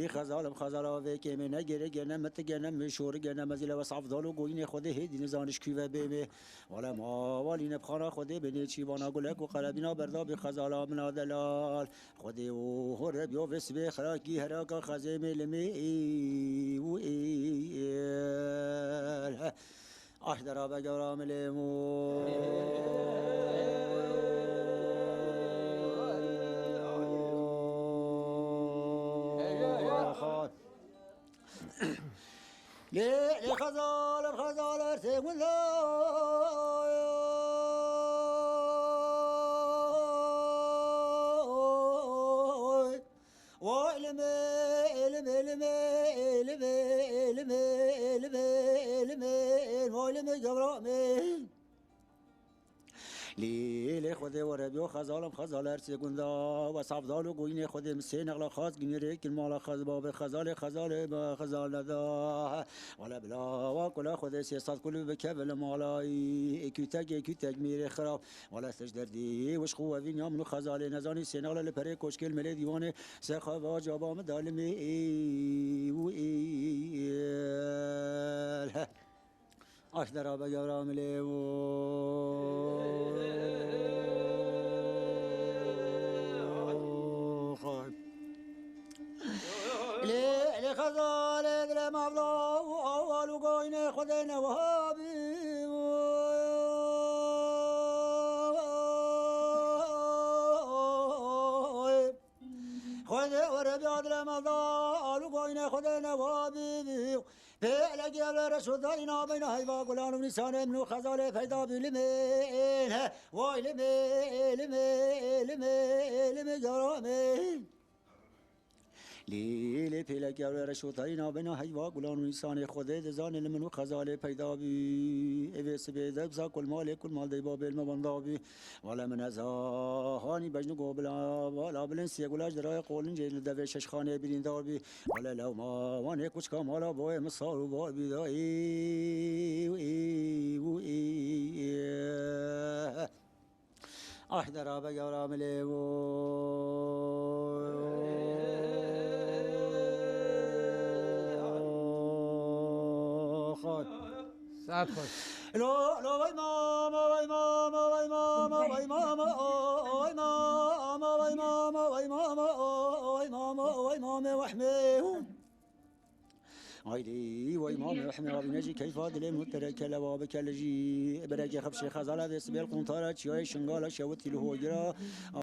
خزالم خزالا و که من نگره گنم مت گنم مشور گنم از لواس افضل و گوین خود هدی نزانش کی و بیمه ولا ما والین بخارا خود بنی چی وانا گلک و قربینا بردا به خزالا من دلال خود و هر بیو وس به خراکی هراکا خزم لمی و احدر بجرام لیمو ليه خزال خزال ارتق ولا وإلمي إلمي إلمي إلمي إلمي إلمي إلمي وإلمي جبرامي لیل خود و ربیو خزالم خزال ارسی گندا و صفدال و گوین خود مسین اغلا خاص گنیره کل مالا خزباب خزال خزال با خزال ندا ولا بلا و کلا خود سیاست کل بکبل مالای اکیتگ میر خراب ولا سجدردی وش خو وین یامنو خزال نزانی سین اغلا لپره کشکل مل دیوان سخا و جابام دالمی و أشدر بجرام ليمو لي خزال ادري مبلا أول وقاين خدنا وهابي خود وربي ادري مبلا أول وقاين خدنا وهابي فعل جبل رسول دينا بين هيبا قلان ونسان منو خزال فيدا بلمين واي لمي جرامين لیل پیلک یار رشوتاینا بنا هیوا گلان و انسان خود دزان منو خزال پیدا بی اویس به دبزا کل مال دی بابل مبندا بی ولا من ازهانی بجنو گوبلا ولا بلنسی گلاج درای قولن جیل دو شش خانه برین دار بی ولا لو ما وانه کچ کامالا بو مصار و با بی دای احدر بجرام لیمو ساعت خوش لو وای ماما وای ماما وای ماما وای ماما وای ماما وای ماما وای ماما وای ماما وای ماما وحمي عيدي وای ماما وحمي وابنجي كيف ادلي مترك لوابك لجي برك خبش خزاله دس بالقنطره چای شنگاله شوت له هوجرا